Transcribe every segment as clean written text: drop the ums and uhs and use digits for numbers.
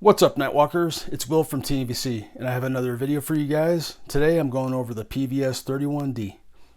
What's up, Nightwalkers? It's Will from TVC, and I have another video for you guys. Today I'm going over the PVS-31D.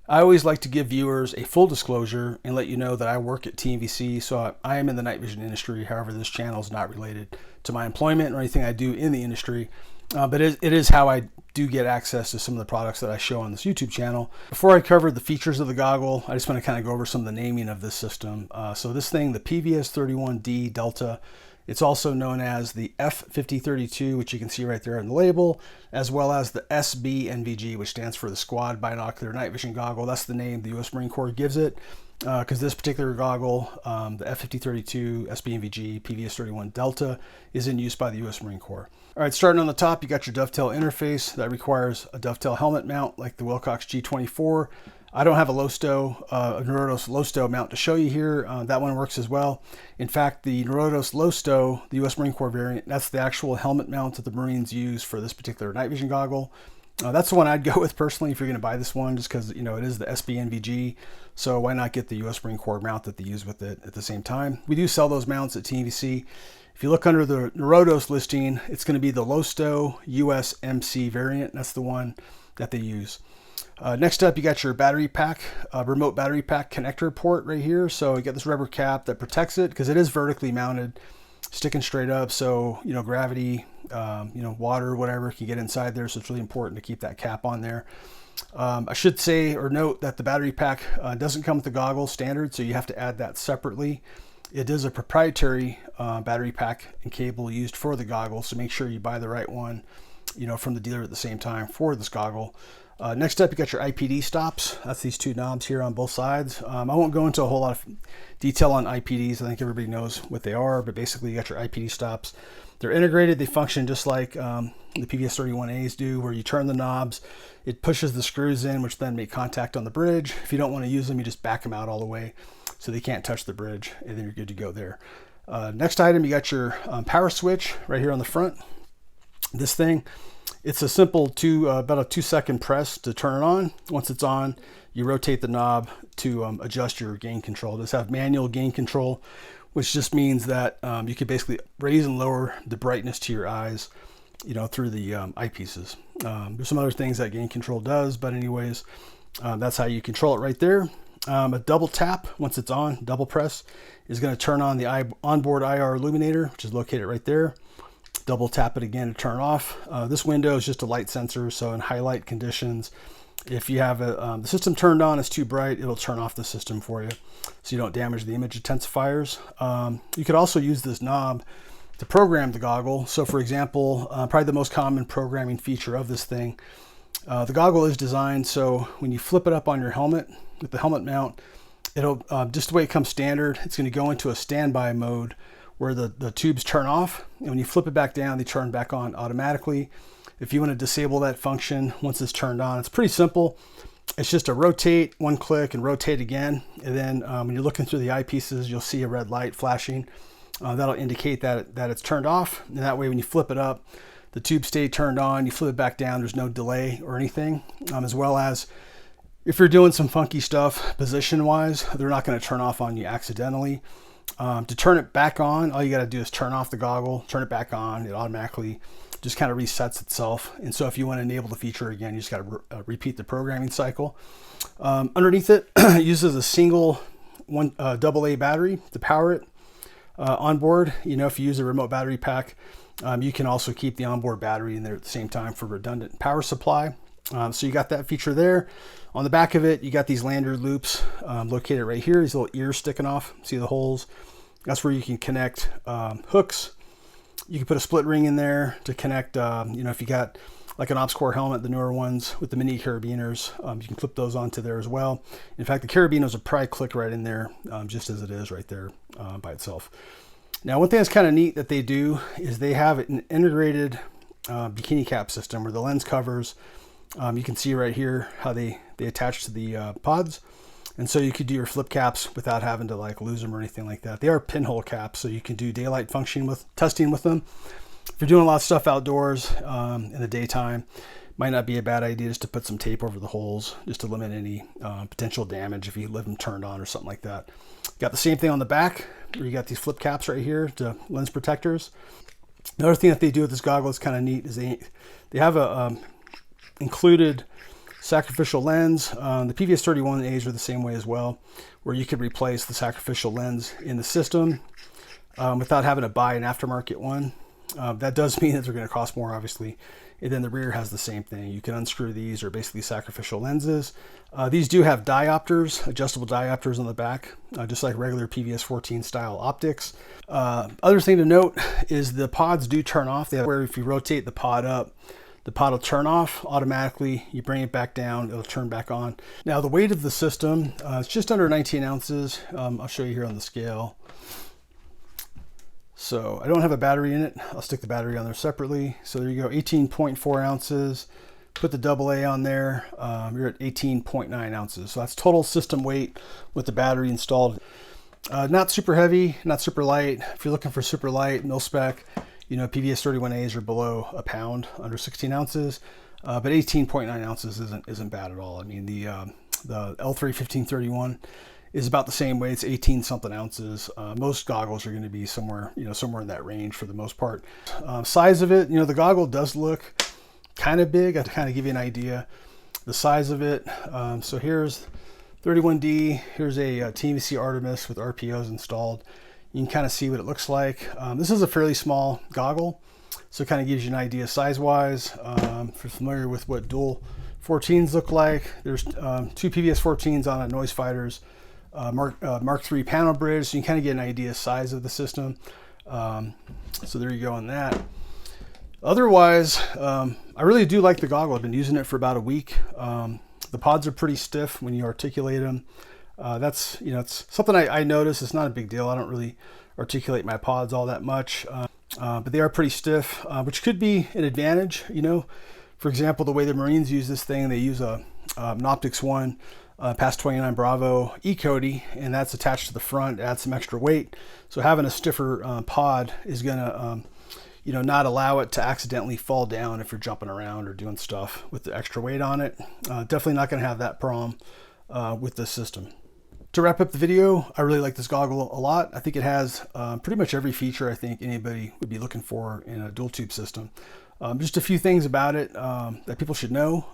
I always like to give viewers a full disclosure and let you know that I work at TVC, so I am in the night vision industry. However, this channel is not related to my employment or anything I do in the industry, but it is how I do get access to some of the products that I show on this YouTube channel. Before I cover the features of the goggle, I just want to kind of go over some of the naming of this system. So this thing, the PVS-31D Delta, it's also known as the F5032, which you can see right there on the label, as well as the SBNVG, which stands for the Squad Binocular Night Vision Goggle. That's the name the U.S. Marine Corps gives it, because this particular goggle, the F5032, SBNVG, PVS-31 Delta, is in use by the U.S. Marine Corps. All right, starting on the top, you got your dovetail interface. That requires a dovetail helmet mount like the Wilcox G24. I don't have a Neurotos low stow mount to show you here. That one works as well. In fact, the Neurotos low stow, the U.S. Marine Corps variant, that's the actual helmet mount that the Marines use for this particular night vision goggle. That's the one I'd go with personally if you're going to buy this one, just because, you know, it is the SBNVG. So why not get the U.S. Marine Corps mount that they use with it at the same time? We do sell those mounts at TVC. If you look under the Neurotos listing, it's going to be the low stow USMC variant. That's the one that they use. Next up, you got your battery pack, remote battery pack connector port right here. So you got this rubber cap that protects it because it is vertically mounted, sticking straight up. So, you know, gravity, water, whatever can get inside there. So it's really important to keep that cap on there. I should say or note that the battery pack doesn't come with the goggle standard, so you have to add that separately. It is a proprietary battery pack and cable used for the goggle, so make sure you buy the right one, you know, from the dealer at the same time for this goggle. Next up, you got your IPD stops. That's these two knobs here on both sides. I won't go into a whole lot of detail on IPDs. I think everybody knows what they are, but basically you got your IPD stops. They're integrated. They function just like the PVS-31As do, where you turn the knobs, it pushes the screws in, which then make contact on the bridge. If you don't want to use them, you just back them out all the way so they can't touch the bridge, and then you're good to go there. Next item, you got your power switch right here on the front. This thing, it's a simple about a 2-second press to turn it on. Once it's on, you rotate the knob to adjust your gain control. This have manual gain control, which just means that you can basically raise and lower the brightness to your eyes, you know, through the eyepieces. There's some other things that gain control does, but anyways, that's how you control it right there. A double tap, once it's on, double press, is going to turn on the onboard IR illuminator, which is located right there. Double tap it again to turn off. This window is just a light sensor, so in highlight conditions, if you have the system turned on, it's too bright, it'll turn off the system for you, so you don't damage the image intensifiers. You could also use this knob to program the goggle. So for example, probably the most common programming feature of this thing, the goggle is designed so when you flip it up on your helmet with the helmet mount, it'll just the way it comes standard, it's going to go into a standby mode where the tubes turn off, and when you flip it back down, they turn back on automatically. If you want to disable that function once it's turned on, it's pretty simple. It's just a rotate, one click, and rotate again. And then when you're looking through the eyepieces, you'll see a red light flashing. That'll indicate that it's turned off. And that way, when you flip it up, the tubes stay turned on. You flip it back down, there's no delay or anything. As well as if you're doing some funky stuff position-wise, they're not going to turn off on you accidentally. To turn it back on, all you got to do is turn off the goggle, turn it back on. It automatically just kind of resets itself. And so if you want to enable the feature again, you just got to repeat the programming cycle. Underneath it, it uses a single AA battery to power it. On board, you know, if you use a remote battery pack, you can also keep the onboard battery in there at the same time for redundant power supply. So you got that feature there. On the back of it, you got these lanyard loops located right here. These little ears sticking off. See the holes? That's where you can connect hooks. You can put a split ring in there to connect, if you got like an Ops Corps helmet, the newer ones with the mini carabiners, you can clip those onto there as well. In fact, the carabiners will probably click right in there just as it is right there by itself. Now, one thing that's kind of neat that they do is they have an integrated bikini cap system where the lens covers, you can see right here how they attach to the pods. And so you could do your flip caps without having to like lose them or anything like that. They are pinhole caps, so you can do daylight testing with them. If you're doing a lot of stuff outdoors in the daytime, might not be a bad idea just to put some tape over the holes just to limit any potential damage if you leave them turned on or something like that. Got the same thing on the back where you got these flip caps right here to lens protectors. Another thing that they do with this goggle is kind of neat is they have a included sacrificial lens. The PVS-31As are the same way as well, where you could replace the sacrificial lens in the system without having to buy an aftermarket one. That does mean that they're going to cost more, obviously. And then the rear has the same thing. You can unscrew these, or basically sacrificial lenses. These do have diopters, adjustable diopters on the back, just like regular PVS-14 style optics. Other thing to note is the pods do turn off. They have where if you rotate the pod up, the pod will turn off automatically. You bring it back down, it'll turn back on. Now the weight of the system, it's just under 19 ounces. I'll show you here on the scale. So I don't have a battery in it. I'll stick the battery on there separately. So there you go, 18.4 ounces. Put the AA on there. You're at 18.9 ounces. So that's total system weight with the battery installed. Not super heavy, not super light. If you're looking for super light, mil spec, you know, PVS-31As are below a pound, under 16 ounces. But 18.9 ounces isn't bad at all. I mean, the L3-1531 is about the same weight. It's 18 something ounces. Most goggles are going to be somewhere in that range for the most part. Size of it, you know, the goggle does look kind of big. I kind of give you an idea the size of it. So here's 31D. Here's a TVC Artemis with RPOs installed. You can kind of see what it looks like. This is a fairly small goggle, so it kind of gives you an idea size-wise. If you're familiar with what dual 14s look like, there's two PVS-14s on a Noise Fighters Mark III panel bridge, so you can kind of get an idea size of the system. So there you go on that. Otherwise, I really do like the goggle. I've been using it for about a week. The pods are pretty stiff when you articulate them. That's, you know, it's something I notice. It's not a big deal. I don't really articulate my pods all that much, but they are pretty stiff, which could be an advantage. You know, for example, the way the Marines use this thing, they use an Optics 1 past 29 Bravo E-Cody, and that's attached to the front, adds some extra weight. So having a stiffer pod is gonna, you know, not allow it to accidentally fall down if you're jumping around or doing stuff with the extra weight on it. Definitely not gonna have that problem with this system. To wrap up the video, I really like this goggle a lot. I think it has pretty much every feature I think anybody would be looking for in a dual tube system. Just a few things about it that people should know.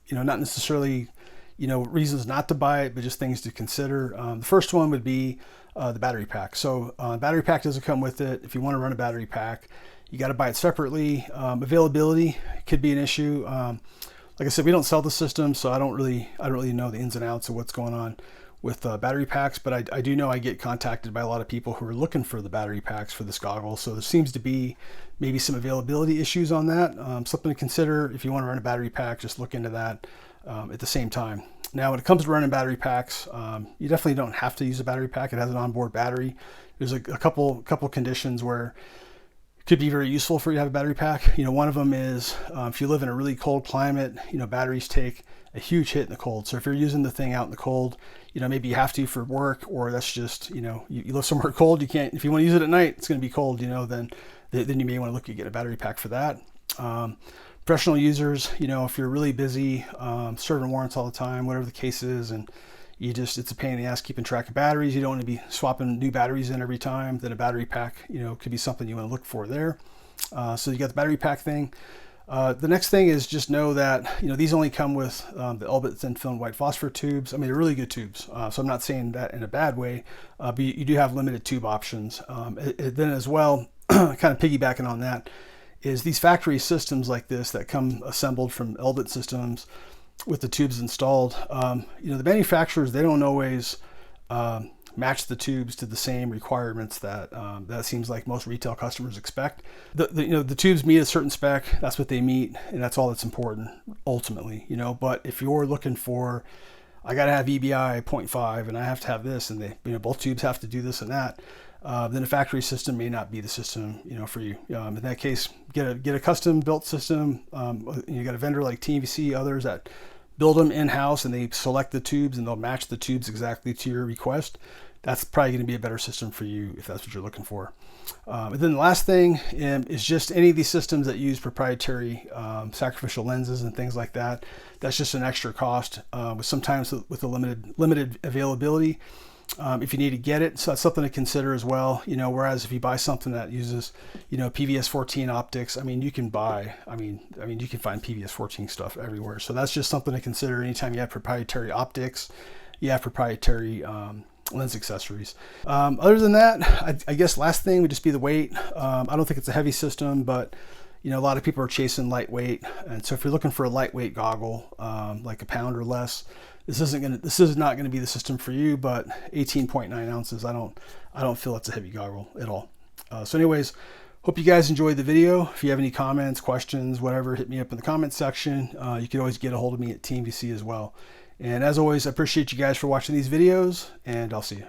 You know, not necessarily, you know, reasons not to buy it, but just things to consider. The first one would be the battery pack. So battery pack doesn't come with it. If you want to run a battery pack, you got to buy it separately. Availability could be an issue. Like I said, we don't sell the system, so I don't really know the ins and outs of what's going on with battery packs, but I do know I get contacted by a lot of people who are looking for the battery packs for this goggle. So there seems to be maybe some availability issues on that. Something to consider if you want to run a battery pack, just look into that at the same time. Now, when it comes to running battery packs, you definitely don't have to use a battery pack. It has an onboard battery. There's a couple conditions where it could be very useful for you to have a battery pack. You know, one of them is if you live in a really cold climate, you know, batteries take a huge hit in the cold. So if you're using the thing out in the cold, you know, maybe you have to for work, or that's just, you know, you live somewhere cold, you can't, if you want to use it at night, it's going to be cold, you know, then you may want to look at getting a battery pack for that. Professional users, you know, if you're really busy, serving warrants all the time, whatever the case is, and it's a pain in the ass keeping track of batteries, you don't want to be swapping new batteries in every time, then a battery pack, you know, could be something you want to look for there. So you got the battery pack thing. The next thing is just know that, you know, these only come with the Elbit thin film white phosphor tubes. I mean, they're really good tubes. So I'm not saying that in a bad way, but you do have limited tube options. Then as well, kind of piggybacking on that, is these factory systems like this that come assembled from Elbit systems with the tubes installed. You know, the manufacturers, they don't always match the tubes to the same requirements that that seems like most retail customers expect. You know, the tubes meet a certain spec, that's what they meet, and that's all that's important ultimately, you know. But if you're looking for, I got to have EBI 0.5 and I have to have this, and they, you know, both tubes have to do this and that, then a factory system may not be the system, you know, for you. In that case, get a custom built system. You got a vendor like TVC, others that build them in-house, and they select the tubes and they'll match the tubes exactly to your request. That's probably going to be a better system for you if that's what you're looking for. And then the last thing is just any of these systems that use proprietary sacrificial lenses and things like that. That's just an extra cost. Sometimes with the limited availability, if you need to get it. So that's something to consider as well. You know, whereas if you buy something that uses, you know, PVS-14 optics, I mean, you can buy, I mean, you can find PVS-14 stuff everywhere. So that's just something to consider anytime you have proprietary optics, you have proprietary lens accessories. Other than that, I guess last thing would just be the weight. I don't think it's a heavy system, but you know, a lot of people are chasing lightweight, and so if you're looking for a lightweight goggle, like a pound or less, this is not gonna be the system for you. But 18.9 ounces, I don't feel it's a heavy goggle at all. So anyways, hope you guys enjoyed the video. If you have any comments, questions, whatever, hit me up in the comment section. You can always get a hold of me at TeamVC as well. And as always, I appreciate you guys for watching these videos, and I'll see you.